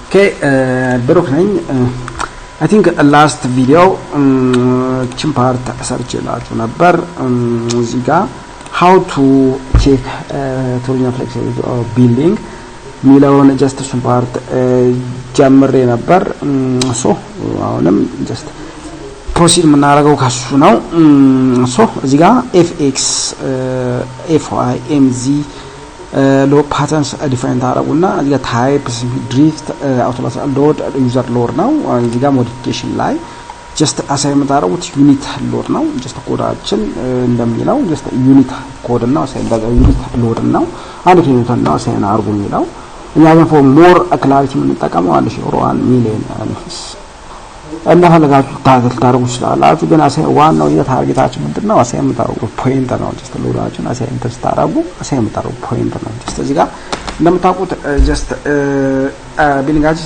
Okay, ብሩክ ነኝ I think last video ችን part ሰርቼላችሁ ነበር እዚህ ጋር how to check turbulent flexibility of building ሚለውን just እሱን part ጀምሬ ነበር so አሁንም just proceed የምናደርገው ከሱ ነው so እዚህ ጋር fx fy mz low patterns define ታረጉና እዚህ ጋር types drift automatic load user load ነው እዚህ ጋር modification ላይ just assignment ታረጉት unit load ነው just ኮዳችን እንደሚለው just unit ኮድ እና አሳይን ባጋ unit load ነው አንድ ኪሎሜትር ነው አሳይን አርጉ የሚለው እኛ ግን for more clarity የምንጠቀመው 1 ሚሊዮን እና ፈለጋችሁ ታደርጉ ይችላልአችሁ ግን አሳይን ዋናው የታርጌታችን ምንድነው አሳይን ታረጉ ፖይንት ነው just loadአችን አሳይን ታረጉ አሳይን ታረጉ ፖይንት ነው just እዚህ ጋር እንደምታውቁት just ቢሊንጋችን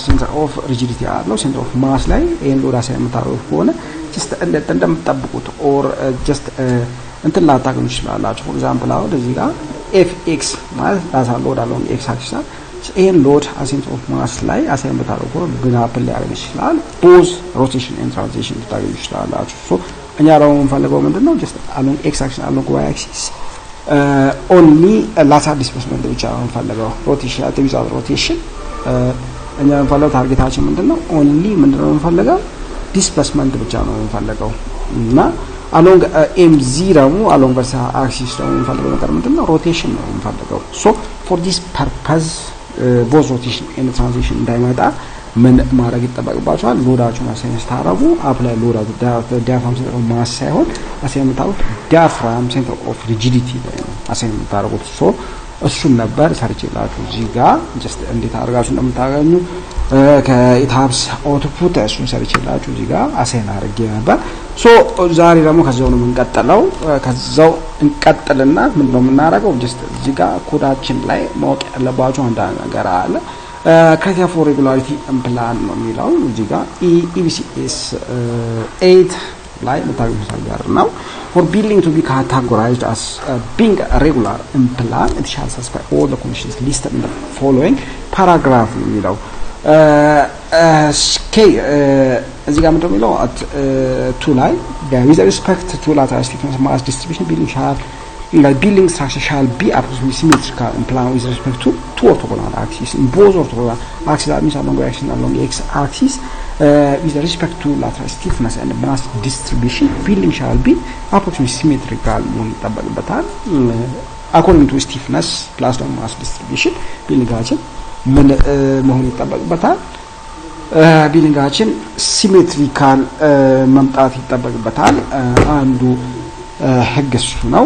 center of rigidity አለው center of mass ላይ ይሄን ሎድ አሳይን ታረጉ ከሆነ just እንደምትጠብቁት or just እንትን ላታገኙ ይችላልአችሁ for example አሁን እዚህ ጋር fx ማለት ዳታ ሎድ አለው x axis ይሄን ሎድ center of mass ላይ አሳይን ታረጉ ግን አፕል ሊያደርግ ይችላል both rotation and translation ታገኙ ይችላልአችሁ so እኛ ደግሞ የምንፈልገው ምንድነው just along x axis along y axis only lateral displacement ብቻ ነው የምንፈልገው rotation without rotation እኛ የምንፈልገው ታርጌታችን ምንድነው only ምንድነው የምንፈልገው displacement ብቻ ነው የምንፈልገው እና along mz ደግሞ along vertical axis ደግሞ የምንፈልገው ነገር ምንድነው rotation ነው የምንፈልገው so for this purpose both rotation and translation እንዳይመጣ ምን ማድረግ ይጠበቅባቸዋል ሎዳችሁን አሳይን ታረጉ አፕላይ ሎድ diaphragm center of mass ሳይሆን አሳይን ታረጉ diaphragm center of rigidity አሳይን ታረጉት so እሱን ነበር ሰርቼላችሁ እዚህ ጋር just እንዴት አድርጋችሁ እንደምታገኙ ከኢታፕስ አውትፑት እሱን ሰርቼላችሁ እዚህ ጋር አሳይን አድርጌ ነበር so ዛሬ ደግሞ ከዛው ነው የምንቀጥለው ከዛው እንቀጥልና ምንድነው የምናደርገው just እዚህ ጋር ኮዳችን ላይ ማወቅ ያለባችሁ አንድ ነገር አለ criteria for regularity and plan ነው የሚለው እዚህ ጋር EBCS 8 ላይ መታገኙት ነገር ነው for building to be categorized as being regular and plan it shall satisfy all the conditions listed in the following paragraph ነው የሚለው እዚህ ጋር ምንድነው የሚለው at 2 ላይ with respect to lateral stiffness mass distribution building shall like building structure shall be approximately symmetrical in plan with respect to two orthogonal axes in both orthogonal axes that means along y-axis and along the x-axis with respect to lateral stiffness and mass distribution building shall be approximately symmetrical according to stiffness plus the mass distribution building ምን መሆን ይጠበቅበታል ቢልዲንጋችን ሲሜትሪካል መምጣት ይጠበቅበታል አንዱ ህግ እሱ ነው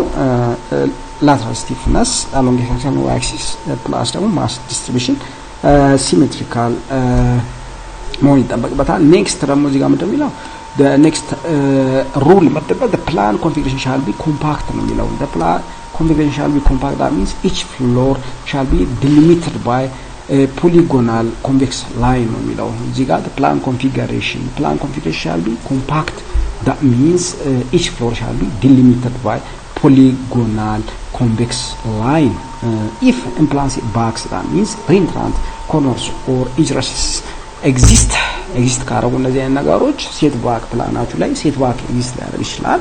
lateral stiffness along the x-axis plus ደግሞ mass distribution symmetrical መሆን ይጠበቅበታል next ደግሞ እዚህ ጋር ምንድነው የሚለው the next rule መጠበቅ the plan configuration shall be compact ነው የሚለው the plan configuration shall be compact that means each floor shall be delimited by a polygonal convex line ነው የሚለው እዚህ ጋር the plan configuration shall be compact that means each floor shall be delimited by polygonal convex line if implicit backs that means reentrant corners or edges exist ካረጉ እነዚህ አይነት ነገሮች ሴት ባክ ፕላናችሁ ላይ ሴት ባክ exist ያደርግ ይችላል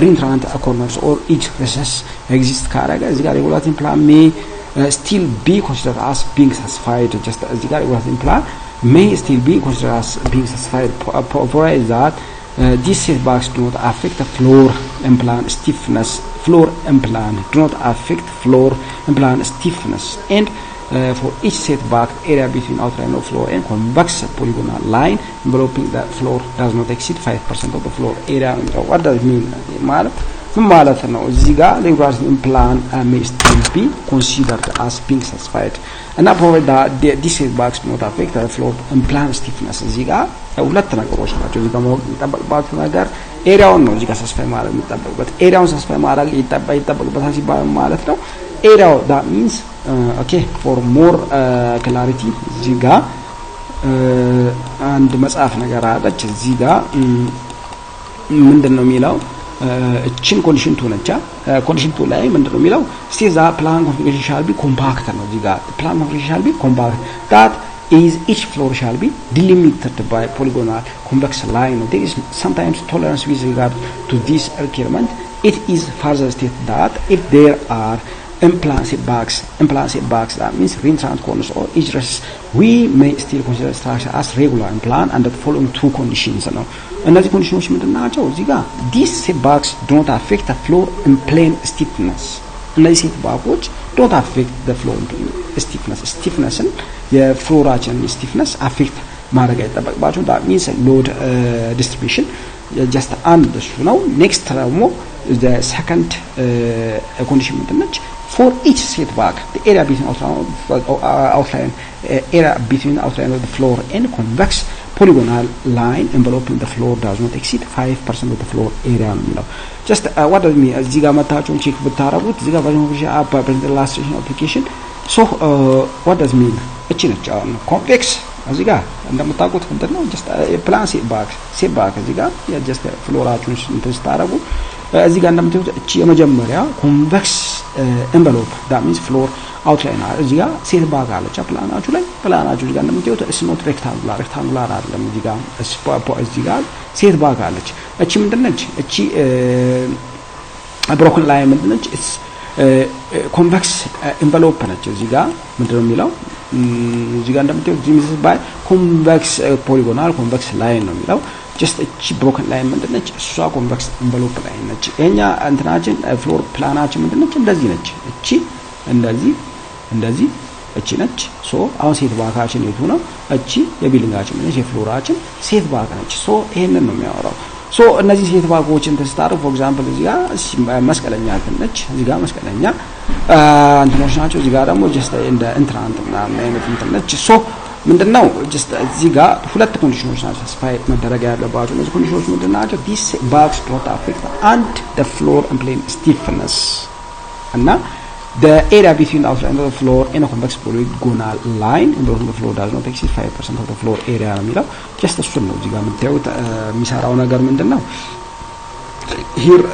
reentrant corners or edges exist ካረገ እዚህ ጋር regulating plan may still be considered as being satisfied just እዚህ ጋር regulating plan may still be considered as being satisfied provided that these setbacks do not affect the floor and plan stiffness do not affect floor and plan stiffness and for each setback area between outline of floor and convex polygonal line enveloping the floor does not exceed 5% of the floor area what does it mean ማለት ነው እዚህ ጋር regulating plan may still be considered as being satisfied and provided that these setbacks do not affect the floor and plan stiffness እዚህ ጋር ሁለት ነገሮች ናቸው እዚህ ጋር የሚጠበቅባቸው ነገር ኤሪያውን ነው እዚህ ጋር ሳስፋይ ማድረግ የሚጠበቅበት ኤሪያውን ሳስፋይ ማድረግ ይጠበቅበታል ሲባል ማለት ነው ኤሪያው that means okay for more clarity እዚህ ጋር አንድ መጽሐፍ ነገር አለች እዚህ ጋር ምንድነው የሚለው እቺን ኮንዲሽን 2 ነቻ ኮንዲሽን 2 ላይ ምንድነው የሚለው ስቴዛ ፕላን ኮንፊግሬሽን ሻል ቢ ኮምፓክት ነው እዚህ ጋር ፕላን ኮንፊግሬሽን ሻል ቢ ኮምፓክት that is each floor shall be delimited by polygonal convex line. There is sometimes tolerance with regard to this requirement. It is further stated that if there are implicit bugs, that means reentrant corners or edges, we may still consider structure as regular in plan under the following two conditions. እነዚህ ኮንዲሽኖች ምንድን ናቸው? እዚህ ጋር these setbacks don't affect the floor in plane stiffness. እነዚህ setbacks don't affect the floor in plane stiffness የፍሎራችን stiffness affect ማድረግ አይጠበቅባቸውም. that means load distribution just አንድ እሱ ነው. next ደግሞ the second condition ምንድን ነች? For each setback, the area between outline of the floor and convex polygonal line enveloping the floor does not exceed 5% of the floor area. Just what does it mean? እዚህ ጋር መታችሁን ቼክ ብታረጉት እዚህ ጋር በፕሬዘንት ኢላስትሬሽን አፕሊኬሽን ሶ what does it mean? እቺ ነች አሁን ኮምፕሌክስ እዚህ ጋር እንደምታውቁት ምንድነው just ፕላን ሴትባክ እዚህ ጋር just ፍሎራችሁን እንትን ስታረጉ እዚህ ጋር እንደምታዩት እቺ የመጀመሪያ ኮንቨክስ ኤንቨሎፕ that means floor outline እዚህ ጋር ሴት ባክ አለች ፕላናችሁ ላይ እዚህ ጋር እንደምታዩት it's not rectangular አይደለም እዚህ ጋር እዚህ ጋር ሴት ባክ አለች እቺ ምንድነች እቺ ብሮከን ላይን ምንድነች it's convex envelope ነች እዚህ ጋር ምንድነው የሚለው እዚህ ጋር እንደምታዩት this is by convex polygonal convex line ነው የሚለው just እቺ ብሮከን ላይን ምንድነች እሷ ኮንቨክስ ኤንቨሎፕ ላይን ነች የኛ እንትናችን ፍሎር ፕላናችን ምንድነች እንደዚህ ነች እቺ እንደዚህ እቺ ነች ሶ አሁን ሴት ባካችን የቱ ነው እቺ የቢልዲንጋችን ነች የፍሎራችን ሴት ባክ ነች ሶ ይሄንን ነው የሚያወራው ሶ እነዚህ ሴት ባኮችን ተስታሩ for example እዚህ ጋር መስቀለኛ ነች እዚህ ጋር መስቀለኛ እንትኖች ናቸው እዚህ ጋር ደግሞ just እንደ እንትራንት ምናምን አይነት እንትን ነች ሶ ምንድነው just እዚህ ጋር ሁለት ኮንዲሽኖች ናቸው ስፔሲፋይ መደረግ ያለባቸው እነዚህ ኮንዲሽኖች ምንድናቸው this box don't affect and the floor and plane stiffness እና the area between the outline of the floor and a convex polygonal line in the floor does not exceed 5% of the floor area ነው የሚለው just እሱን ነው እዚህ ጋር የምታዩት የሚሰራው ነገር ምንድነው here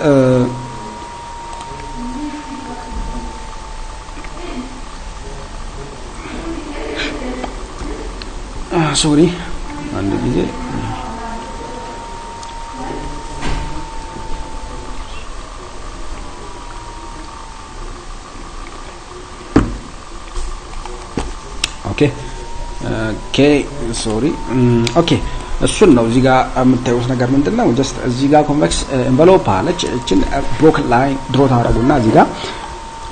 sorry አንድ ጊዜ ኦኬ ሶሪ ኦኬ እሱን ነው እዚህ ጋር የምታዩት ነገር ምንድነው just እዚህ ጋር ኮንቨክስ ኤንቨሎፕ አለች እቺን ብሮከን ላይን ድሮ ታረጉና እዚህ ጋር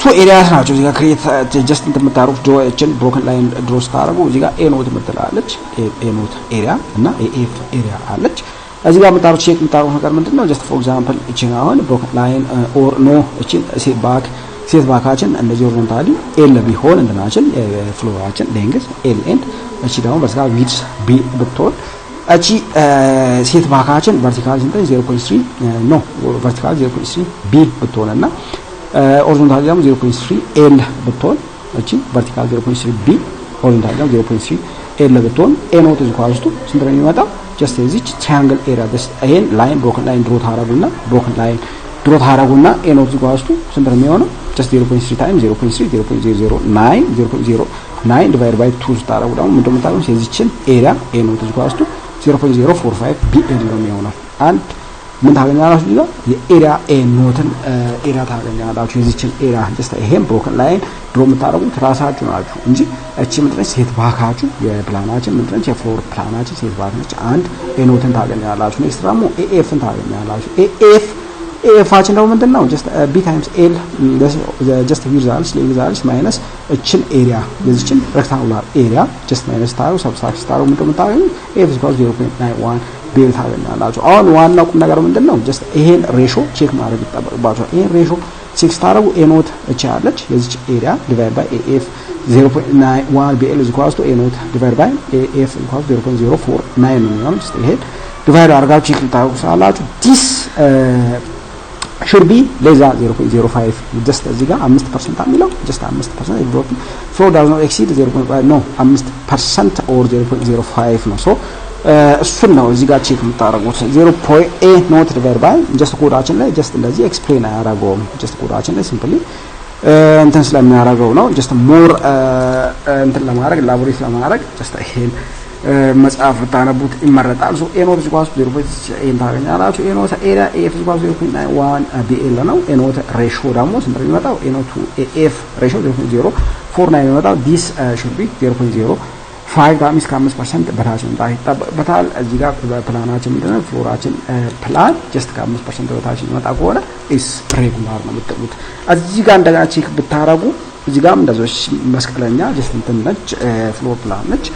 two areas ናቸው እዚህ ጋር ክሬት just እንደምታሩት ድሮ እቺን ብሮከን ላይን ድሮ ስታረጉ እዚህ ጋር ኤ ኖት ምትላለች ኤ ኖት ኤሪያ እና ኤፍ ኤሪያ አለች እዚህ ጋር የምታሩት ቼክ የምታሩት ነገር ምንድነው just for example እቺን አሁን ብሮከን ላይን ኦር ኖ እቺን ሴት ባካችን እንደዚህ ሆሪዞንታሊ ኤል ቢሆን እንደናችን ፍሎራችን ሌንግዝ ኤል ኤንድ እቺ ደግሞ ቨርቲካል ዊድዝ ቢ ብትሆን እቺ ሴት ባካችን ቨርቲካል እንትን 0.3 ኖ ቨርቲካል 0.3 ቢ ብትሆንና ሆሪዞንታሊ ደግሞ 0.3 ኤል ብትሆን እቺ ቨርቲካል 0.3 ቢ ሆሪዞንታሊ ደግሞ 0.3 ኤል ብትሆን ኤ ኖት ኢዝ ኢኳልስ ቱ ስንት ነው የሚመጣው just እዚች ትራያንግል ኤሪያ ይሄን ላይን ብሮከን ላይን ድሮ ታረጉና ብሮከን ላይን ድሮ ታረጉና ኤ ኖት ኢዝ ኢኳልስ ቱ ስንት ነው የሚሆነው just 0.3 times 0.3 0.009 divided by 2 ስታረጉ ደግሞ ምንድነው የምታገኙት የዚችን ኤሪያ ኤ ኖት ኢዝ ኢኳልስ ቱ 0.045 ቢኤል ነው የሚሆነው አንድ ምን ታገኛላችሁ እዚህ ጋር የኤሪያ ኤ ኖትን ኤሪያ ታገኛላችሁ የዚችን ኤሪያ just ይሄን ብሮከን ላይን ድሮ የምታረጉት ራሳችሁ ናችሁ እንጂ እቺ ምንድነች ሴት ባካችሁ የፕላናችን ምንድነች የፍሎር ፕላናችን ሴት ባክ ነች አንድ ኤ ኖትን ታገኛላችሁ ኔክስት ደግሞ ኤኤፍን ታገኛላችሁ ኤኤፍ ኤፋችን ደግሞ ምንድነው just b times l just ዩዛልስ ማይነስ እችን ኤሪያ የዚችን ሬክታንጉላር ኤሪያ just ማይነስ ታሩ ሰብስትራክት ታሩ ምንድነው ታገኙ f = 0.91 ቤል ታገኛላችሁ አሁን ዋናው ቁም ነገር ምንድነው just ይሄን ሬሾ ቼክ ማድረግ ይጠበቅባችኋል ይሄን ሬሾ ቼክ ታረጉ a ኖት እቺ አለች የዚች ኤሪያ ዲቫይድ ባይ af 0.91 bl = a ኖት ዲቫይድ ባይ af = 0.049 ነው የሚሆነው just ይሄ ዲቫይድ አድርጋችሁ ቼክ ታደርጉታላችሁ this should be less than 0.05 just እዚህ ጋር 5% የሚለው just 5% drop flow does not exceed 0.5 no 5% or 0.05 ነው so እሱን ነው እዚህ ጋር ቼክ የምታደርጉት 0.a not divided by just ኮዳችን ላይ just እንደዚህ ኤክስፕሌን አያደርገውም just ኮዳችን ላይ ሲምፕሊ እንትን ስለሚያደርገው ነው ጀስት ሞር እንትን ለማድረግ ላቦሬት ለማድረግ ጀስት ይሄን መጽሐፍ ብታነቡት ይመረጣል ሶ ኤኖት ኳስ 0.8 ታገኛላችሁ ኤኖት ኤሪያ ኤፍ ኳስ 0.91 ቢኤል ነው ኤኖት ሬሾ ደግሞ ስንት ነው የሚመጣው ኤኖት ኤፍ ሬሾ 0.049 የሚመጣው ዲስ ሹድ ቢ 0.05 ዳሚስ ከ5% በታች መምጣት ይጠበቅበታል እዚህ ጋር በፕላናችን ምንድነው ፍሎራችን ፕላን ጀስት ከ5% በታች ይመጣ ከሆነ ኢስ ሬጉላር ነው የምትሉት እዚህ ጋር እንደገና ቼክ ብታረጉ እዚህ ጋር እንደዚህ መስቀለኛ ጀስት እንትን ነች ፍሎር ፕላን ነች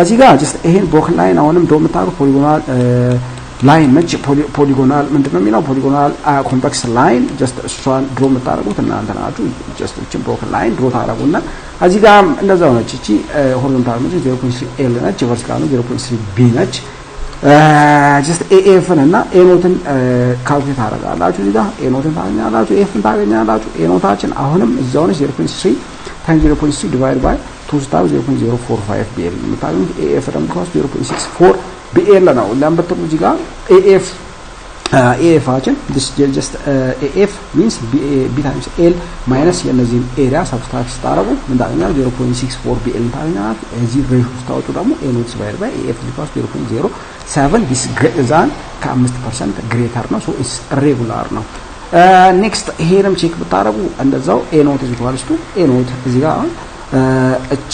እዚህ ጋር ጀስት ይሄን ብሮከን ላይን አሁንም ዶ የምታውቁት ፖሊጎናል ላይን ነች ፖሊጎናል ምንድነው የሚለው ፖሊጎናል ኮምፕሌክስ ላይን ጀስት እሷን ድሮ የምታደርጉት እናንተ ናችሁ ጀስት እቺን ብሮከን ላይን ድሮ ታደርጉና እዚህ ጋር እንደዛው ነች እቺ ሆሪዞንታል ነች 0.3 ኤል ነች ቨርቲካል 0.3 ቢ ነች ጀስት ኤኤፍን እና ኤኖትን ካልኩሌት ታደርጋላችሁ እዚህ ጋር ኤኖትን ታገኛላችሁ ኤፍን ታገኛላችሁ ኤኖታችን አሁንም እዛው ነች 0.3 ታይምስ 0.3 ዲቫይድ ባይ 2.045 ቢኤል የምታገኙት ኤኤፍ ደግሞ ኮስ 0.64 ቢኤል ነው ለምበጥሩ እዚህ ጋር ኤኤፍ ኤኤፋችን ጀስት ኤኤፍ ሚንስ ቢ ታይምስ ኤል ማይነስ የነዚህን ኤሪያ ሰብስታክስ ታረጉ ምን ታገኛላችሁ 0.64 ቢኤል ታገኛላችሁ እዚህ ሬሾ ስታወጡ ደግሞ ኤኖት ዲቫይድ ባይ ኤኤፍ ሊኳስ 0.07 ዲስ ግሬዛን ከ5% ግሬተር ነው ሶ ኢትስ ሬጉላር ነው ኔክስት ይሄንም ቼክ ብታረጉ እንደዛው ኤኖት ኢዝ ኢኳልስ ቱ ኤኖት እዚህ ጋር እቺ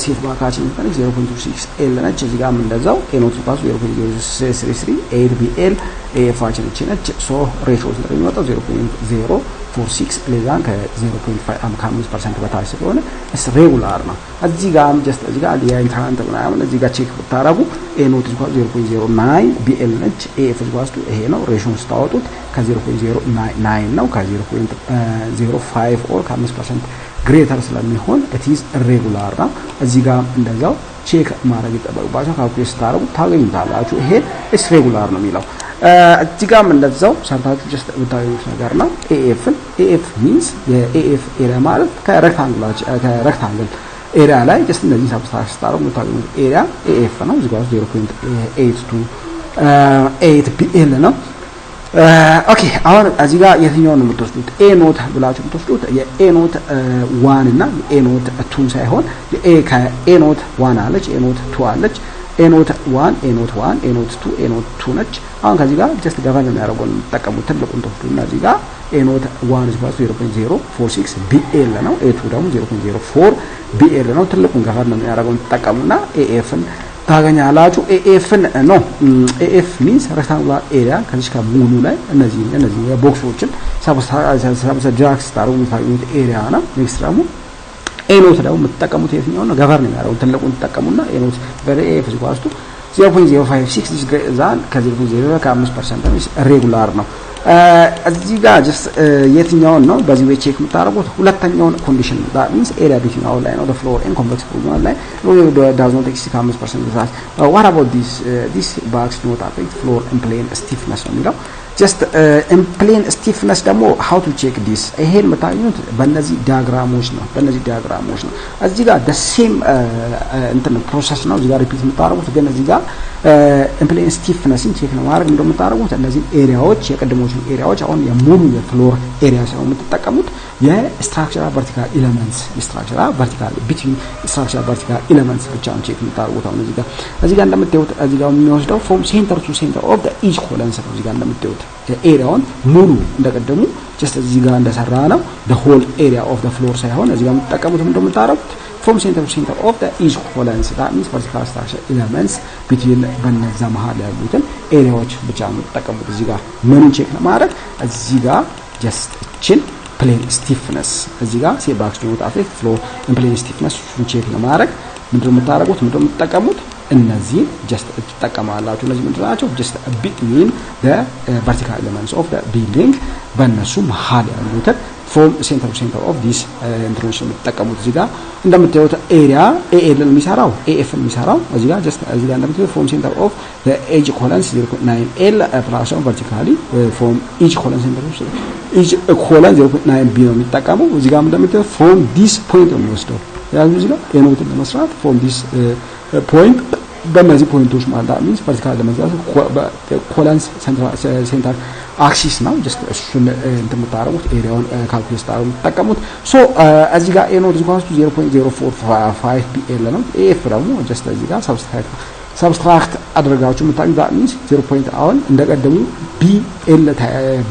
ሴት ባካችን እንትን 0.26 ኤል ነች እዚህ ጋር እንደዛው ኤኖት ኢዝ ኢኳልስ 0.033 8 ቢኤል ኤፋችን እቺ ነች ሶ ሬሾ ስለሚመጣው 0.046 ለዛን ከ0.5% በታች ስለሆነ እስ ሬጉላር ነው እዚህ ጋር ጀስት እዚህ ጋር የኢንተራንት ምናምን እዚህ ጋር ቼክ ብታረጉ ኤኖት ኢዝ ኢኳልስ 0.09 ቢኤል ነች ኤፍ ኢዝ ኢኳልስ ቱ ይሄ ነው ሬሾን ስታወጡት ከ0.09 ነው ከ0.05 ኦር ከ5% ግሬተር ስለሚሆን it is irregular ነው እዚህ ጋር እንደዛው ቼክ ማድረግ ይጠበቅባችሁ ካልኩሌት ስታረጉ ታገኙታላችሁ ይሄ is regular ነው የሚለው እዚህ ጋር እንደዛው ሰርታችሁ ጀስት ብታዩት ነገር ነው ኤኤፍ means የኤኤፍ ኤሪያ ማለት ከሬክታንግል ኤሪያ ላይ ጀስት እንደዚህ ሰብስታክስ ስታረጉ ታገኙት ኤሪያ ኤኤፍ ነው እዚህ ጋር 0.828 ቢኤል ነው ኦኬ አሁን እዚህ ጋር የትኛው ነው የምትወስዱት ኤ ኖት ብላችሁ የምትወስዱት የኤ ኖት 1 እና የኤ ኖት 2 ሳይሆን የኤ ከኤ ኖት 1 አለች ኤ ኖት 2 አለች ኤ ኖት 1 ኤ ኖት 1 ኤ ኖት 2 ኤ ኖት 2 ነች አሁን ከዚህ ጋር ጀስት ገቨርን የሚያደርገውን ተጠቀሙት ትልቁን ተወስዱና እዚህ ጋር ኤ ኖት 1 0.046 ቢኤል ነው ኤ 2 ደግሞ 0.04 ቢኤል ነው ትልቁን ገቨርን የሚያደርገውን ተጠቀሙና ኤኤፍን ታገኛላችሁ ኤኤፍን ነው ኤኤፍ ሚንስ ሬክታንጉላር ኤሪያ ከዚህ ከሙሉ ላይ እነዚህ የቦክሶችን ሰብስታክስ ታረጉ ታገኙት ኤሪያ ነው ኔክስት ደግሞ ኤኖት ደግሞ የምትጠቀሙት የትኛው ነው ገቨርን የሚያደርገው ትልቁን ተጠቀሙና ኤኖት በኤኤፍ ዚኳስቱ 0.056 ዲስ ግሬዛን ከ0.05% ነው ሬጉላር ነው እዚህ ጋር ጀስት የትኛውን ነው በዚህ ወይ ቼክ የምታደርጉት ሁለተኛውን ኮንዲሽን that means area between our line of the floor and convex polygonal line does not exceed 5% size what about this box not affect floor and plane stiffness ነው የሚለው just in plane stiffness ደግሞ how to check this ይሄን መታየት በእነዚህ ዲያግራሞች ነው እዚህ ጋር the same እንትን ፕሮሰስ ነው እዚህ ጋር ሪፒት የምታደርጉት ግን እዚህ ጋር in plane stiffness ቼክ ለማድረግ እንደምታደርጉት እነዚህ ኤሪያዎች የቀድሞቹ ኤሪያዎች አሁን የሙሉ የፍሎር ኤሪያ ሳይሆን የምትጠቀሙት የስትራክቸራል ቨርቲካል ኤሌመንትስ የስትራክቸራል ቨርቲካል ቢትዊን ስትራክቸራል ቨርቲካል ኤሌመንትስ ብቻ ነው ቼክ የምታደርጉት አሁን እዚህ ጋር እንደምታዩት እዚህ ጋር የሚወስደው from center to center of the each column ነው እዚህ ጋር እንደምታዩት ኤሪያውን ሙሉ እንደቀደሙ just እዚህ ጋር እንደሰራ ነው the whole area of the floor ሳይሆን እዚህ ጋር የምትጠቀሙት እንደምታደርጉት from center to center of the each column that means vertical structure elements between በነዛ መሃል ያሉትን ኤሪያዎች ብቻ ነው የምትጠቀሙት እዚህ ጋር ምን ቼክ ለማድረግ እዚህ ጋር just chill plane stiffness እዚህ ጋር ሴባክስ ነው አፌክት ፍሎር plane stiffness ቼክ ለማድረግ ምንድነው የምታደርጉት ምንድነው የምትጠቀሙት እነዚህ just ተጠቀማላችሁ እነዚህ ምንድን ናቸው just between the vertical elements of the building በእነሱ መሃል ያሉትን from center to center of this introduction የምትጠቀሙት እዚህ ጋር እንደምታዩት ኤሪያ ኤኤል የሚሰራው ኤኤፍ የሚሰራው እዚህ ጋር just እዚህ ጋር እንደምታዩት from center of the edge columns 0.9 L plus vertically from each column center each column 0.9 B ነው የሚጠቀመው እዚህ ጋር እንደምታዩት from this point ነው የሚወስደው ያው እዚህ ጋር ኤኖትን ለመስራት from this point በእነዚህ ፖይንቶች ማለት ነው vertical ለመስራት columns center አክሲስ ነው ጀስት እሱን እንደምታረጉት ኤሪያውን ካልኩሌት ታረጉ ተጠቀሙት ሶ እዚህ ጋር ኤ ኖት ኢኳልስ ቱ 0.045 ቢኤል ነው ኤፍ ደግሞ ጀስት እዚህ ጋር ሰብስትራክት አድርጋችሁ የምታገኙት that means 0. አሁን እንደቀደሙ ቢኤል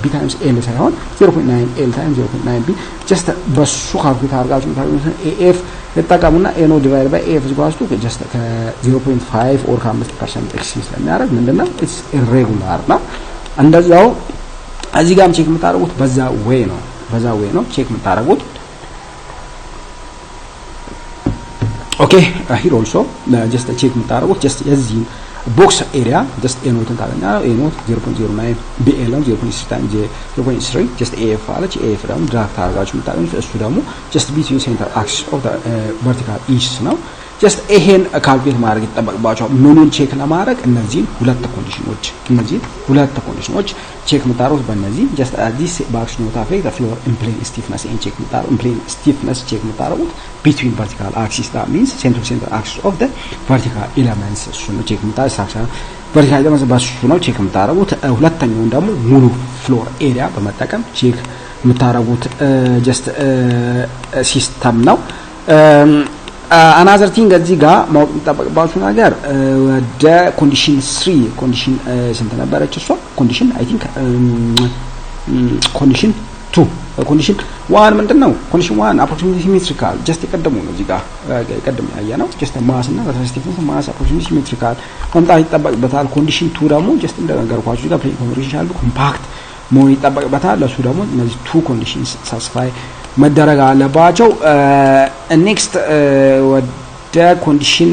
ቢ ታይምስ ኤል ሳይሆን 0.9 ኤል ታይምስ 0.9 ቢ ጀስት በሱ ካልኩሌት አድርጋችሁ የምታገኙት ኤፍ ተጠቀሙና ኤ ኖት ዲቫይድ ባይ ኤፍ ኢኳልስ ቱ ጀስት ከ0.5 ኦር ከ5% ኤክሲስ ስለሚያደርግ ምንድነው ኢትስ ኢሬጉላር ነው እንደዛው እዚህ ጋርም ቼክ የምታደርጉት በዛ ዌይ ነው ቼክ የምታደርጉት ኦኬ here also just check የምታደርጉት just የዚህ ቦክስ ኤሪያ just a note ታገኛ a note 0.09 bl 0.6 times 0.3 just af አለች af ደግሞ ድራግ ታርጋችሁ የምታገኙት እሱ ደግሞ just between center axis of the vertical edges ነው just ይሄን ካልኩሌት ማድረግ ይጠበቅባችኋል ምኑን ቼክ ለማድረግ እነዚህ ሁለት ኮንዲሽኖች ቼክ የምታደርጉት በእነዚህ just this box not affect the floor in plane stiffness and check የምታደርጉት in plane stiffness check የምታደርጉት between vertical axis that means center axis of the vertical elements እሱ ነው ቼክ የምታደርጉት vertical elements በሱ ነው ቼክ የምታደርጉት ሁለተኛው ደግሞ ሙሉ ፍሎር ኤሪያ በመጠቀም ቼክ የምታደርጉት just ሲስተም ነው another thing እዚህ ጋር ማወቅ የሚጠበቅባችሁ ነገር ወደ ኮንዲሽን 3 ኮንዲሽን ስንት ነበረች እሷ ኮንዲሽን አይ ቲንክ ኮንዲሽን 2 ኮንዲሽን 1 ምንድነው ኮንዲሽን 1 approximately symmetrical just የቀደሙ ነው እዚህ ጋር የቀደሙ ያያነው just ማስ እና ሪሌቲቭ ማስ approximately symmetrical መምጣት ይጠበቅበታል ኮንዲሽን 2 ደግሞ just እንደነገርኳችሁ እዚህ ጋር ፕሌን ኮንፎርሜሽን ኮምፓክት መሆን ይጠበቅበታል ለሱ ደግሞ እነዚህ 2 ኮንዲሽንስ ሳቲስፋይ መደረግ አለባቸው ኔክስት ወደ ኮንዲሽን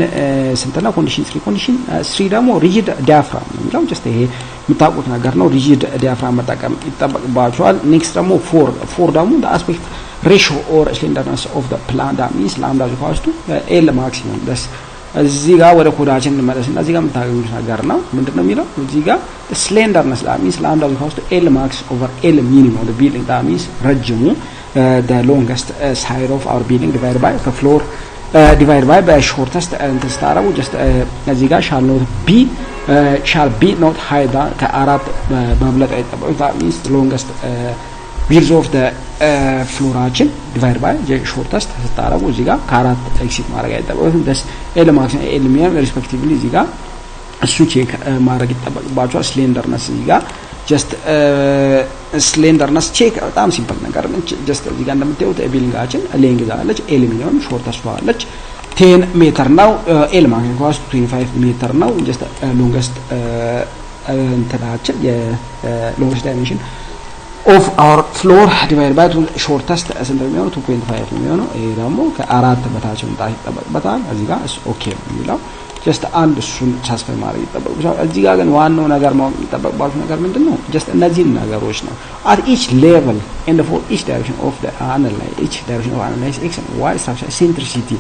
ስንተና ኮንዲሽን 3 ደግሞ ሪጂድ ዲያፍራም ነው የሚለው ጀስት ይሄ የምታውቁት ነገር ነው ሪጂድ ዲያፍራም መጠቀም ይጠበቅባቸዋል ኔክስት ደግሞ 4 ደግሞ the aspect ratio or slenderness of the plan that means lambda equals to L maximum this እዚህ ጋር ወደ ኮዳችን እንመለስና እዚህ ጋር የምታገኙት ነገር ነው ምንድነው የሚለው እዚህ ጋር slenderness that means lambda equals to L max over L minimum the building that means ረጅሙ the longest side of our building divided by the floor divided by the shortest and starable just እዚህ ጋር shall be not higher than ከአራት መብለጥ አይጠበቅም that means the longest width of the ፍሎራችን divided by the shortest ስታረጉ እዚህ ጋር ከአራት ኤክሲት ማድረግ አይጠበቅም this L max and L minimum respectively እዚህ ጋር እሱ ቼክ ማድረግ ይጠበቅባቸዋል slenderness እዚህ ጋር just slenderness check በጣም ሲምፕል ነገር ነው just እዚህ ጋር እንደምታዩት ቢልዲንጋችን ሌንግዝ አለች ኤል ሚሊዮን ሾርተስት አለች 10 ሜትር ነው ኤል ማለት ነው 25 ሜትር ነው just longest እንትናችን longest dimension of our floor divided by shortest ስንት ነው 2.5 ነው የሚሆነው ይሄ ደግሞ ከአራት በታች መጣ ይጠበቅበታል እዚህ ጋር ኦኬ ነው የሚለው just አንድ እሱን ሳስፋይ ማድረግ ይጠበቅባቸዋል እዚህ ጋር ግን ዋናው ነገር ማወቅ የሚጠበቅባችሁ ነገር ምንድነው just እነዚህን ነገሮች ነው at each level and for each direction of the analyze each direction of analyze x and y structure centricity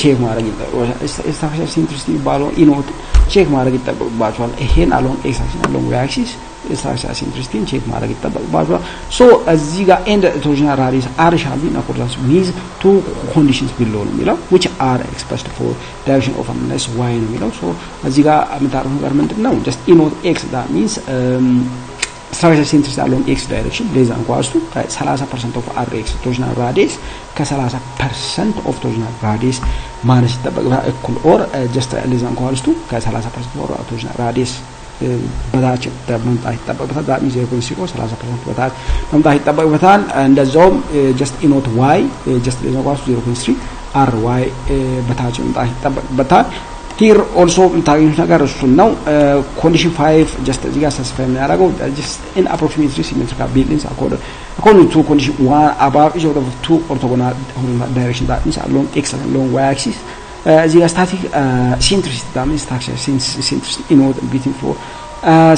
ቼክ ማድረግ ይጠበቅባቸዋል structure centricity ባለው ኢኖት ቼክ ማድረግ ይጠበቅባቸዋል ይሄን along x axis along y axis structure centricity ቼክ ማድረግ ይጠበቅባቸዋል so እዚህ ጋር end torsional radius r shall be in accordance with two conditions below ነው የሚለው which are expressed for direction of analyze y ነው የሚለው so እዚህ ጋር የምታረፉ ነገር ምንድነው just ኢኖት x that means structure centricity along x direction less than equals to 30% of rx torsional radius ከ30% of torsional radius ማነስ ይጠበቅበታል እኩል or just less than equals to ከ30% of torsional radius በታች መምጣት ይጠበቅበታል that means 0.0 30% በታች መምጣት ይጠበቅበታል እንደዛውም just ኢኖት y just less than equals to 0.3 ry በታች መምጣት ይጠበቅበታል here also የምታገኙት ነገር እሱ ነው condition 5 just እዚህ ጋር ሳስፋይ የሚያደርገው just in approximately symmetrical buildings according to condition 1 above each of the two orthogonal direction that means along x and along y axis እዚህ ጋር static centricity that means structure centricity in order between for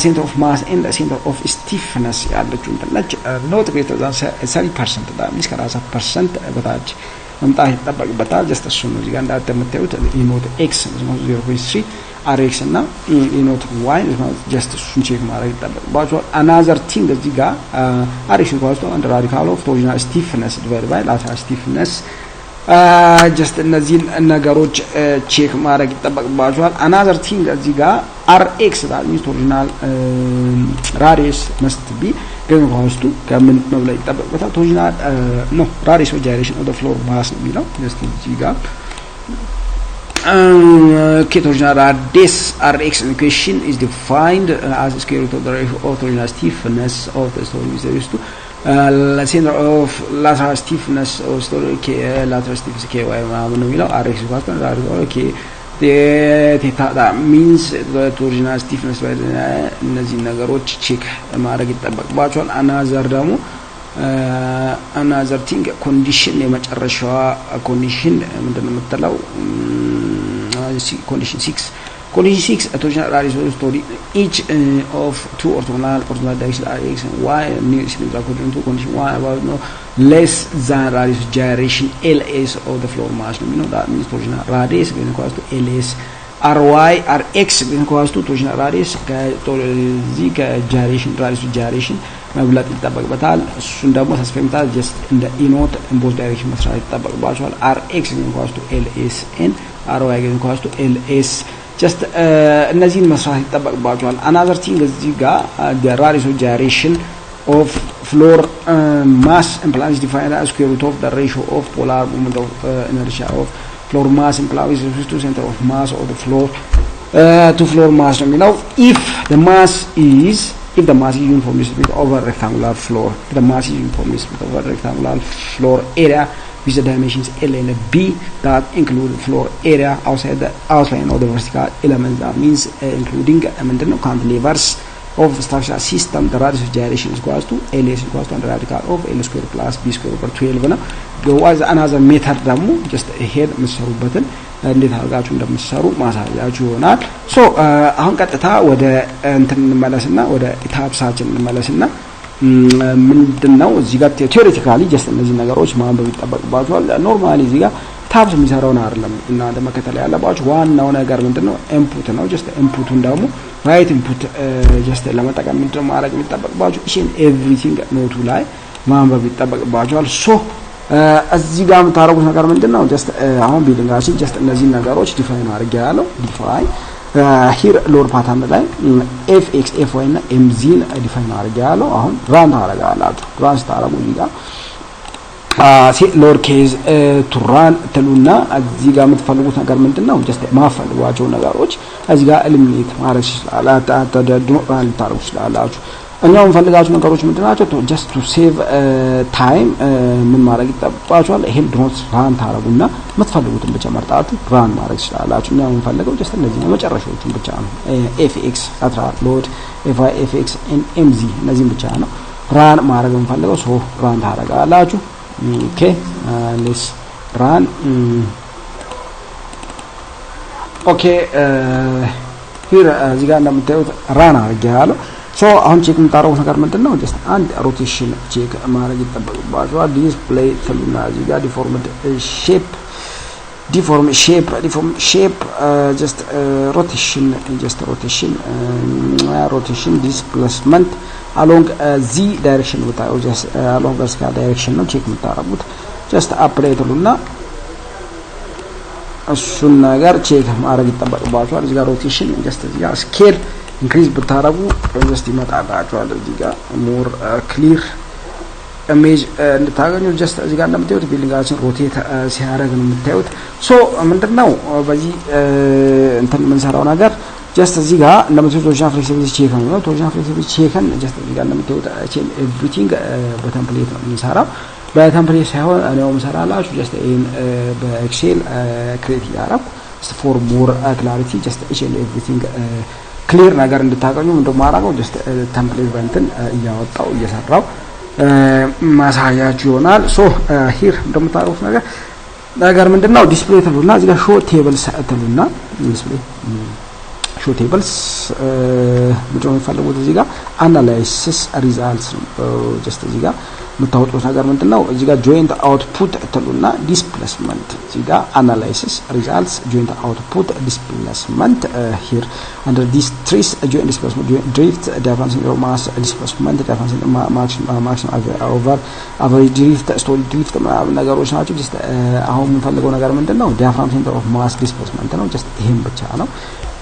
center of mass and the center of stiffness ያለችው እንትነች not greater than 30% that means ከ30% በታች መምጣት ይጠበቅበታል just እሱ ነው እዚህ ጋር እንደምታዩት ኢኖት x 0.3 rx እና ኢኖት y just እሱን ቼክ ማድረግ ይጠበቅባቸዋል another thing እዚህ ጋር rx equals to under radical of torsional stiffness divided by lateral stiffness just እነዚህን ነገሮች ቼክ ማድረግ ይጠበቅባችኋል another thing እዚህ ጋር rx that means original radius must be given equals to ከምን መብለጥ ይጠበቅበታል original no radius of gyration of the floor mass ነው የሚለው just እዚህ ጋር original radius rx equation is defined as square root of the ratio of original stiffness of the story is used to center of lateral stiffness of story lateral stiffness ky ማለት ነው የሚለው rx okay that means the original stiffness by እነዚህ ነገሮች ቼክ ማድረግ ይጠበቅባቸዋል another thing condition የመጨረሻዋ condition ምንድነው የምትለው condition 6 original radius of story each of two orthogonal directions rx and y new symmetrical according to condition 1 about no less than radius gyration ls of the floor mass you know that means original radius is equal to ls ry rx is equal to original radius ከዚህ ከgyration radius gyration መብለጥ ይጠበቅበታል እሱን ደግሞ ተስፈምታል just in the inot in both direction መስራት ይጠበቅባቸዋል rx is equal to ls and ry is equal to ls just እነዚህን መስራት ይጠበቅባቸዋል another thing እዚህ ጋር the radius of gyration of floor mass implies defined as square root of the ratio of polar moment of inertia of floor mass implies to center of mass of the floor to floor mass you know if the mass is uniformly split over rectangular floor the mass is uniformly split over rectangular floor area with the dimensions L and B that include floor area outside the outline of the vertical element that means including cantilevers of the structural system the radius of gyration is equal to L is equal to the radical of L square plus B square over 12 ነው was another method ደግሞ just head መስሩበትን እንዴት አድርጋችሁ እንደምትሰሩ ማሳያችሁ ይሆናል ሶ አሁን ቀጥታ ወደ እንትን እንመለስና ወደ ኢታፕሳችን እንመለስና ምንድነው እዚህ ጋር ቲዮሬቲካሊ just እነዚህ ነገሮች ማንበብ ይጠበቅባችኋል ኖርማሊ እዚህ ጋር ታብስ የሚሰራውን አይደለም እናንተ መከተል ያለባችሁ ዋናው ነገር ምንድነው ኢንፑት ነው just ኢንፑቱን ደግሞ ራይት ኢንፑት just ለመጠቀም ምንድነው ማድረግ የሚጠበቅባችሁ እሺን ኤቭሪቲንግ ኖቱ ላይ ማንበብ ይጠበቅባችኋል ሶ እዚህ ጋር የምታረጉት ነገር ምንድነው just አሁን ቢልዲንጋችን just እነዚህ ነገሮች ዲፋይን አድርጌ ያለው ዲፋይን here lower pattern ላይ fx fy እና mz ዲፋይን አድርጌ ያለው አሁን ራን ታረጋላችሁ ራን ታረጉ እዚህ ጋር lower case to run ተሉና እዚህ ጋር የምትፈልጉት ነገር ምንድነው just ማፈልጓቸው ነገሮች እዚህ ጋር eliminate ማድረግ ይችላል አታደድሞ ራን ታረጉ ይችላልላችሁ እኛው እንፈልጋችሁ ነገሮች ምንድናቸው just to save time ምን ማድረግ ይጠበቅባችኋል ይሄን ዶንት ራን ታረጉና የምትፈልጉትን ብቻ መርጣችሁ ራን ማድረግ ይችላልላችሁ እኛው እንፈልገው just እነዚህ ነው መጨረሻዎቹን ብቻ ነው fx lateral load fy fx and mz እነዚህን ብቻ ነው ራን ማድረግ እንፈልገው ሶ ራን ታረጋላችሁ okay let's run okay here እዚህ ጋር እንደምታዩት ራን አድርጌያለሁ ሶ አሁን ቼክ የምታረጉት ነገር ምንድነው just አንድ ሮቴሽን ቼክ ማድረግ ይጠበቅባችኋል ዲስፕሌይ ተሉና እዚህ ጋር ዲፎርምድ ሼፕ just rotation displacement along z direction ወጣው just along vertical direction ነው ቼክ የምታረጉት just apply ተሉና እሱን ነገር ቼክ ማድረግ ይጠበቅባችኋል እዚህ ጋር ሮቴሽን just እዚህ ጋር ስኬል increase ብታረጉ just ይመጣላችኋል እዚህ ጋር more clear image እንድታገኙ just እዚህ ጋር እንደምታዩት ቢልዲንጋችን ሮቴት ሲያደርግ ነው የምታዩት ሶ ምንድነው በዚህ እንትን የምንሰራው ነገር just እዚህ ጋር እንደምታዩት ቶርዥን ፍሌክሲቢሊቲ ቼክ ነው ቶርዥን ፍሌክሲቢሊቲ ቼክን just እዚህ ጋር እንደምታዩት everything በቴምፕሌት ነው የምንሰራው በቴምፕሌት ሳይሆን እኔው የምሰራላችሁ just in በኤክሴል ክሬት ያደረኩ for more clarity just everything ክሊር ነገር እንድታገኙ እንደማራገው just ቴምፕሌት በእንትን እያወጣው እየሰራው ማሳያችሁ ይሆናል ሶ ሂር እንደምታረጉት ነገር ምንድነው ዲስፕሌይ ተሉና እዚህ ጋር ሾው ቴብልስ ተሉና ዲስፕሌይ ሾው ቴብልስ ምንድነው የሚፈልጉት እዚህ ጋር አናላይሲስ ሪዛልትስ just እዚህ ጋር የምታወጡት ነገር ምንድነው እዚህ ጋር ጆይንት አውትፑት ትሉና ዲስፕሌስመንት እዚህ ጋር አናላይሲስ ሪዛልትስ ጆይንት አውትፑት ዲስፕሌስመንት ሂር አንደር ዲስ ትሪስ ጆይንት ዲስፕሌስመንት ድሪፍት ዲያፍራም ሴንተር ማስ ዲስፕሌስመንት ዲያፍራም ሴንተር ማክሲመም ኦቨር አቨሬጅ ድሪፍት ስቶሪ ድሪፍት ነገሮች ናቸው። ጀስት አሁን የምንፈልገው ነገር ምንድነው ዲያፍራም ሴንተር ኦፍ ማስ ዲስፕሌስመንት ነው። ጀስት ይሄን ብቻ ነው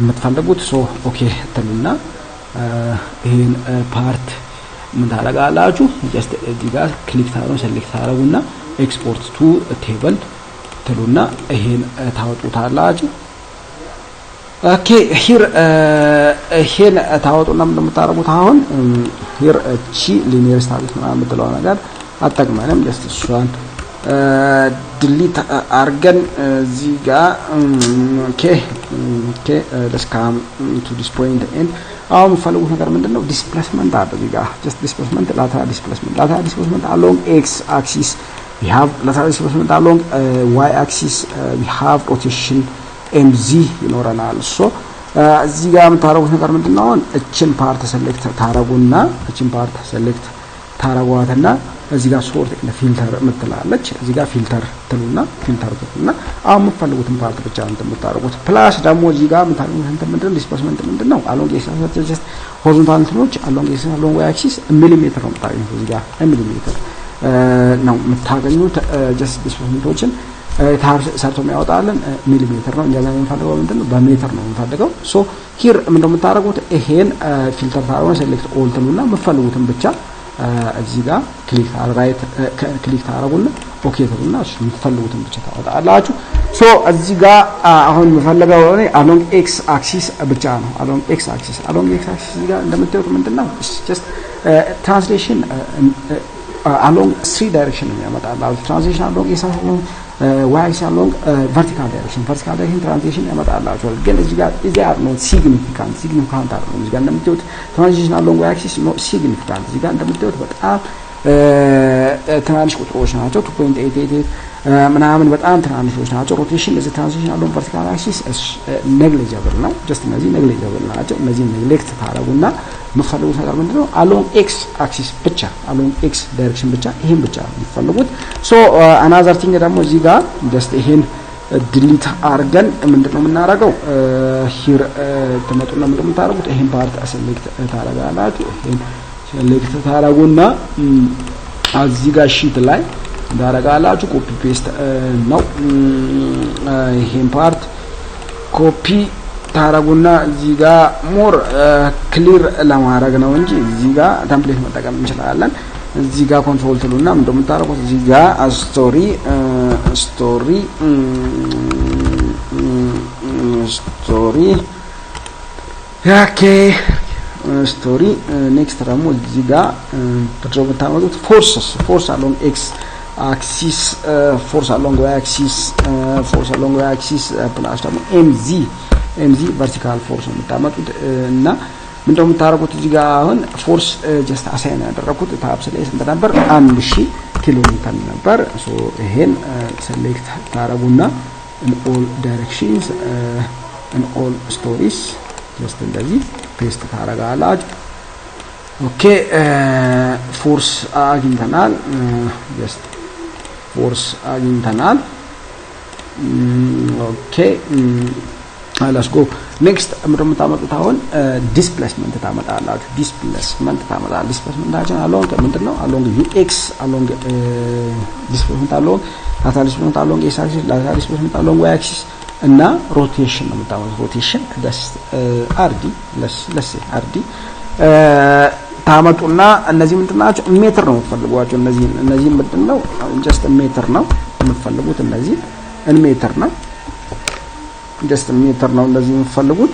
የምትፈልጉት። ሶ ኦኬ ትሉና ይሄን ፓርት ምን ታደርጋላችሁ ጀስት እዚህ ጋር ክሊክ ታደርጉ ሴሌክት ታደርጉና ኤክስፖርት ቱ ቴብል ትሉና ይሄን ታወጡታላችሁ። ኦኬ ሂር ይሄን ታወጡና ምን እንደምታደርጉት አሁን ሂር እቺ ሊኒየር ስታቲክ ምናምን የምትለው ነገር አጠቅመንም ጀስት እሷን ዲሊት አርገን እዚህ ጋር ኦኬ let's come to this point and አሁን የምፈልጉት ነገር ምንድነው ዲስፕሌስመንት አለ እዚህ ጋር ጀስት ዲስፕሌስመንት lateral displacement along x axis we have lateral displacement along y axis we have rotation mz ይኖረናል። ሶ እዚህ ጋር የምታረጉት ነገር ምንድነው አሁን እችን ፓርት ሴሌክት ታረጉና እችን ፓርት ሴሌክት ታረጓትና እዚህ ጋር ሶርት እና ፊልተር ምትላለች እዚህ ጋር ፊልተር ትሉና አሁን የምትፈልጉትን ፓርት ብቻ እንደምታረጉት ፕላስ ደግሞ እዚህ ጋር የምታረጉት ምንድነው ዲስፕሌስመንት ምንድነው along x axis just horizontal እንትኖች along y axis ሚሊሜትር ነው የምታገኙት እዚህ ጋር ሚሊሜትር ነው የምታገኙት just ዲስፕሌስመንቶችን ሰርቶ የሚያወጣልን ሚሊሜትር ነው። እንደዛ የምንፈልገው ምንድነው በሜትር ነው የምንፈልገው። ሶ ሂር ምንድነው የምታረጉት ይሄን ፊልተር ታረጉና ሴሌክት ኦል ትሉና የምትፈልጉትን ብቻ እዚህ ጋር ክሊክ ታረጉና ኦኬ ትሉና እሱ የምትፈልጉትን ብቻ ታወጣላችሁ። ሶ እዚህ ጋር አሁን የምፈልገው እኔ along x axis ብቻ ነው along x axis እዚህ ጋር እንደምታዩት ምንድነው just translation along 3 direction ነው ያመጣላችሁ። translation along x along y axis along vertical direction translation ያመጣላችኋል። ግን እዚህ ጋር ነው significant አይደለም። እዚህ ጋር እንደምታዩት translation along y axis ነው significant እዚህ ጋር እንደምታዩት በጣም ትናንሽ ቁጥሮች ናቸው 2.88 ምናምን በጣም ትናንሾች ናቸው። ሮቴሽን እዚህ ትራንዚሽን along vertical axis negligible ነው just እነዚህ negligible ናቸው። እነዚህ neglect ታረጉና የምትፈልጉት ነገር ምንድነው along x axis ብቻ along x direction ብቻ ይሄን ብቻ የምትፈልጉት። ሶ another thing ደግሞ እዚህ ጋር just ይሄን ዲሊት አርገን ምንድነው የምናደርገው ሂር ተመጡና ምንድነው የምታደርጉት ይሄን ፓርት ሴሌክት ታረጋላችሁ። ይሄን ሴሌክት ታረጉና እዚህ ጋር ሺት ላይ እንዳረጋላችሁ ኮፒ ፔስት ነው። ይሄን ፓርት ኮፒ ታረጉና እዚህ ጋር ሞር ክሊር ለማድረግ ነው እንጂ እዚህ ጋር ቴምፕሌት መጠቀም እንችላለን። እዚህ ጋር ኮንትሮል ትሉና ምንድነው የምታረጉት እዚህ ጋር ስቶሪ ኦኬ ስቶሪ ኔክስት ደግሞ እዚህ ጋር በድሮው የምታመጡት ፎርስ along x axis force along y axis ፕላስ ደግሞ mz vertical force ነው የምታመጡት እና ምንድነው የምታረጉት እዚህ ጋር አሁን ፎርስ ጀስት አሳይን ያደረኩት ታብስ ላይ ስንት ነበር 1000 ኪሎ ሜትር ነበር። ሶ ይሄን ሴሌክት ታረጉና in all directions in all stories ጀስት እንደዚህ ፔስት ታረጋላችሁ። ኦኬ ፎርስ አግኝተናል ጀስት ፎርስ አግኝተናል። ኦኬ let's go next ምንድነው የምታመጡት አሁን ዲስፕሌስመንት ታመጣላችሁ። ዲስፕሌስመንታችን along ምንድነው along ux along ዲስፕሌስመንት along lateral displacement along x axis lateral displacement along y axis እና ሮቴሽን ነው የምታመጡት። ሮቴሽን let's say RD ታመጡና እነዚህ ምንድናቸው ሜትር ነው የምትፈልጓቸው። እነዚህ ምንድነው just ሜትር ነው የምትፈልጉት። እነዚህ ሜትር ነው just ሜትር ነው እንደዚህ የምትፈልጉት።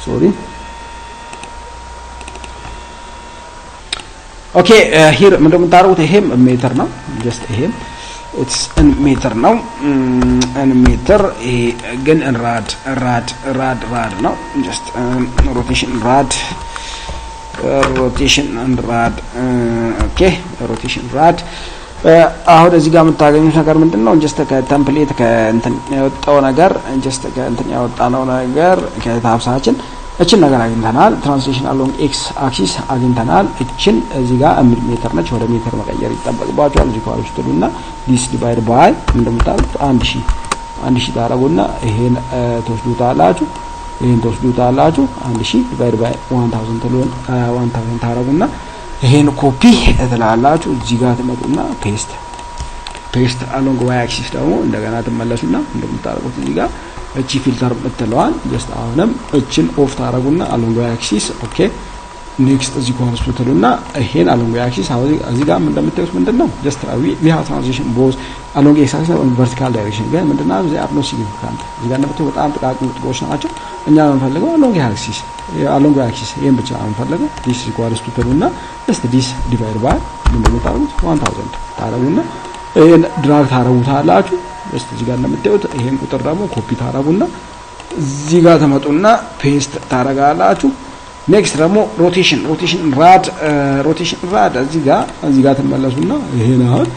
ሶሪ ኦኬ ሂር ምንድነው የምታረጉት ይሄም ሜትር ነው just ይሄም it's in meter ነው in meter ግን rad ነው just rotation rad ኦኬ rotation rad አሁን እዚህ ጋር የምታገኙት ነገር ምንድነው just ከቴምፕሌት ከእንትን ያወጣው ነገር just ከእንትን ያወጣነው ነገር ከታብሳችን እችን ነገር አግኝተናል። ትራንስሌሽን አሎንግ ኤክስ አክሲስ አግኝተናል። እችን እዚህ ጋር ሜትር ነች፣ ወደ ሜትር መቀየር ይጠበቅባቸዋል። እዚህ ጋር ወስዱና ዲስ ዲቫይድ ባይ እንደምታውቁት 1000 ታረጉና ይሄን ተወስዱታላችሁ። 1000 ዲቫይድ ባይ 1000 ታረጉና ይሄን ኮፒ ትላላችሁ። እዚህ ጋር ትመጡና ፔስት አሎንግ ዋይ አክሲስ ደግሞ እንደገና ትመለሱና እንደምታውቁት እዚህ ጋር እቺ ፊልተር ምትለዋል ጀስት አሁንም እችን ኦፍ ታረጉና አሎንግ ዋይ አክሲስ ኦኬ ኔክስት እዚህ ኮርስ ትሉና ይሄን አሎንግ ዋይ አክሲስ እዚህ ጋር እንደምታዩት ምንድነው ጀስት ዊ ሃቭ ትራንዚሽን ቦዝ አሎንግ ኤክስ አክሲስ ኦን ቨርቲካል ዳይሬክሽን ግን ምንድነው እዚህ አፕ ነው ሲግኒፊካንት እዚህ ጋር እንደምታዩት በጣም ጥቃቅን ቁጥሮች ናቸው። እኛ የምንፈልገው አሎንግ አክሲስ ይሄን ብቻ የምንፈልገው ዲስ ኢኳልስ ቱ ትሉና ጀስት ዲስ ዲቫይድ ባይ እንደምታዩት 1000 ታረጉና ይሄን ድራግ ታረጉታላችሁ። ጀስት እዚህ ጋር እንደምታዩት ይሄን ቁጥር ደግሞ ኮፒ ታረጉና እዚህ ጋር ተመጡና ፔስት ታረጋላችሁ። ኔክስት ደግሞ ሮቴሽን ራድ እዚህ ጋር ተመለሱና ይሄን አሁን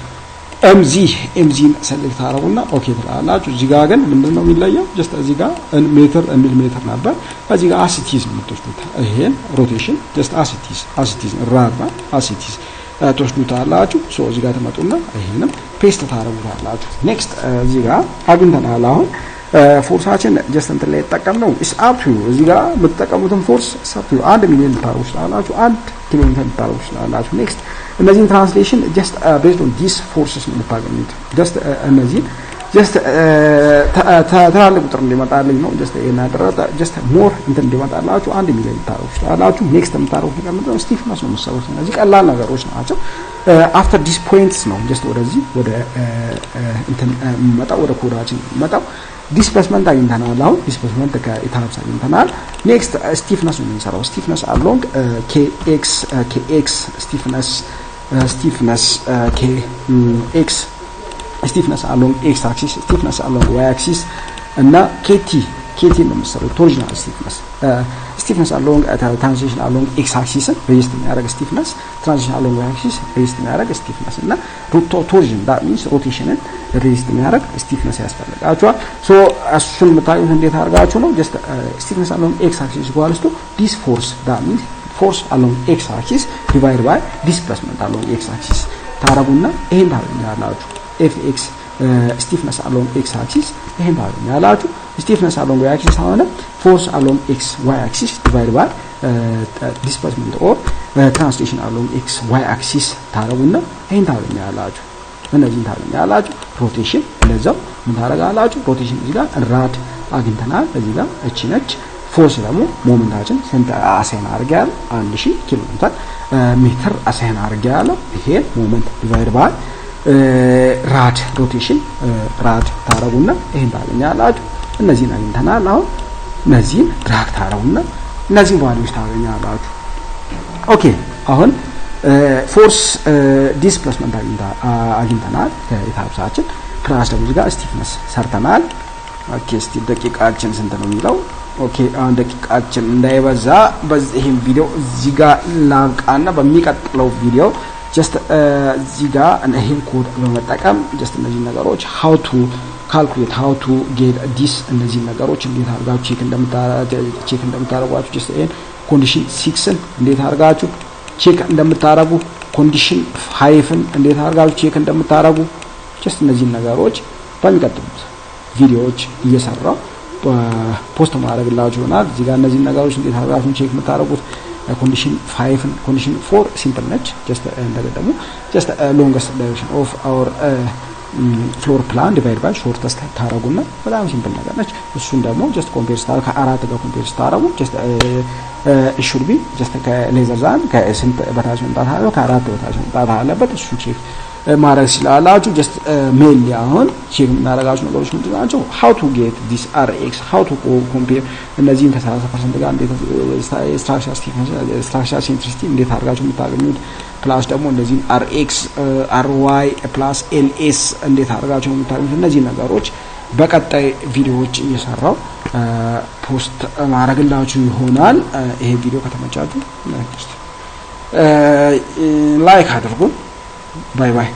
ኤምዚን ሰሌክት ታረጉና ኦኬ ትላላችሁ። እዚህ ጋር ግን ምንድነው የሚለየው ጀስት እዚህ ጋር ሜትር ነበር እዚህ ጋር አሲቲዝ የምትወስዱት ይሄን ሮቴሽን ጀስት አሲቲዝ ራድ አሲቲዝ ተወስዱታላችሁ። ሶ እዚህ ጋር ተመጡና ይሄንም ፔስት ታረጉታላችሁ። ኔክስት እዚህ ጋር አግኝተናል። አሁን ፎርሳችን ጀስት እንትን ላይ ተጠቀምነው ኢስ አፕ ቱ እዚህ ጋር የምትጠቀሙትን ፎርስ ሰፊ 1 ሚሊዮን ታረጉ ትችላላችሁ፣ 1 ኪሎ ሜትር ታረጉ ትችላላችሁ። ኔክስት እነዚህን ትራንስሌሽን ጀስት ቤዝድ ኦን ዲስ ፎርስስ ነው የምታገኙት። ጀስት እነዚህ ጀስት ትላልቅ ቁጥር እንዲመጣልኝ ነው ጀስት የናደረታ ጀስት ሞር እንትን እንዲመጣላችሁ 1 ሚሊዮን ታረጉ ትችላላችሁ። ኔክስት የምታረጉት ነገር ምንድን ነው? ስቲፍነስ ነው የምትሰሩት። እነዚህ ቀላል ነገሮች ናቸው። አፍተር ዲስ ፖይንትስ ነው ጀስት ወደዚህ ወደ እንትን መጣው ወደ ኮዳችን መጣው ዲስፕሌስመንት አግኝተናል። አሁን ዲስፕሌስመንት ከኢታፕስ አግኝተናል። ኔክስት ስቲፍነስ ነው የምንሰራው። ስቲፍነስ አሎንግ kx ስቲፍነስ kx ስቲፍነስ አሎንግ x አክሲስ ስቲፍነስ አሎንግ y አክሲስ እና kt ነው የምንሰራው። ቶርዥናል ስቲፍነስ አሎንግ ትራንዚሽን አሎንግ x አክሲስ ሬዚስት የሚያደርግ ስቲፍነስ ትራንዚሽን አሎንግ y አክሲስ ሬዚስት የሚያደርግ ስቲፍነስ እና ቶርዥን ዳት ሚንስ ሮቴሽንን ሬዚስት የሚያደርግ ስቲፍነስ ያስፈልጋችኋል። ሶ እሱን የምታዩት እንዴት አድርጋችሁ ነው ጀስት ስቲፍነስ አሎንግ x አክሲስ ኢኳልስ ቱ ዲስ ፎርስ ዳት ሚንስ ፎርስ አሎንግ x አክሲስ ዲቫይድ ባይ ዲስፕሌስመንት አሎንግ x አክሲስ ታረጉና ይሄን ታገኛላችሁ። fx ስቲፍነስ አሎንግ x አክሲስ ይሄን ታገኛላችሁ። ስቲፍነስ አሎንግ y አክሲስ ሆነ ፎርስ አሎንግ x y አክሲስ ዲቫይድ ባይ ዲስፕሌስመንት ኦር ትራንስሌሽን አሎንግ x y አክሲስ ታረጉና ይሄን ታገኛላችሁ። እነዚህን ታገኛላችሁ። ሮቴሽን ለዛው ምን ታረጋላችሁ? ሮቴሽን እዚህ ጋር ራድ አግኝተናል። እዚህ ጋር እቺ ነች። ፎርስ ደግሞ ሞመንታችን ስንት አሳይን አድርገናል? 1000 ኪሎ ሜትር አሳይን አድርገናል። ይሄ ሞመንት ዲቫይድ ባይ ራድ ሮቴሽን ራድ ታረጉና ይሄን ታገኛላችሁ። እነዚህን አግኝተናል። አሁን እነዚህን ድራግ ታረጉና እነዚህን ቫልዩስ ታገኛላችሁ። ኦኬ አሁን ፎርስ ዲስፕሌስመንት አግኝተናል ከኢታፕሳችን ፕላስ ደግሞ እዚህ ጋር ስቲፍነስ ሰርተናል። ኦኬ እስቲ ደቂቃችን ስንት ነው የሚለው? ኦኬ አሁን ደቂቃችን እንዳይበዛ በዚህም ቪዲዮ እዚህ ጋር ላብቃና በሚቀጥለው ቪዲዮ ጀስት እዚህ ጋር ይሄን ኮድ በመጠቀም ጀስት እነዚህ ነገሮች how to calculate how to get this እነዚህ ነገሮች እንዴት አድርጋችሁ ቼክ እንደምታደርጓችሁ ጀስት ይሄን ኮንዲሽን 6ን እንዴት አድርጋችሁ ቼክ እንደምታደርጉ ኮንዲሽን 5ን እንዴት አድርጋችሁ ቼክ እንደምታደርጉ ጀስት እነዚህ ነገሮች በሚቀጥሉት ቪዲዮዎች እየሰራው ፖስት ማድረግላችሁ ይሆናል። እዚህ ጋር እነዚህ ነገሮች እንዴት አድርጋችሁ ቼክ የምታደርጉት ኮንዲሽን 5 ኮንዲሽን 4 ሲምፕል ነች። ጀስት እንደገና ደግሞ ጀስት ሎንገስት ዳይሬክሽን ኦፍ አወር ፍሎር ፕላን ዲቫይድ ባይ ሾርተስት ታረጉና በጣም ሲምፕል ነገር ነች። እሱን ደግሞ ጀስት ኮምፔር ስታር ከአራት ጋር ኮምፔር ስታረጉ ጀስት ሹድ ቢ ጀስት ከሌዘር ዛን ከስንት በታች መምጣት አለው ከአራት በታች መምጣት አለበት። እሱ ቼክ ማድረግ ስላላችሁ ጀስት ሜንሊ አሁን ቼክ የምናደርጋቸው ነገሮች ምንድን ናቸው? how to get this rx how to compare እነዚህን ከ30% ጋር እንዴት ስትራክቸር ሴንትሪሲቲ እንዴት አድርጋችሁ የምታገኙት ፕላስ ደግሞ እነዚህን rx ry ፕላስ ls እንዴት አድርጋችሁ የምታገኙት እነዚህ ነገሮች በቀጣይ ቪዲዮዎች እየሰራው ፖስት ማድረግላችሁ ይሆናል። ይሄ ቪዲዮ ከተመቻችሁ ላይክ አድርጉ። ባይ ባይ።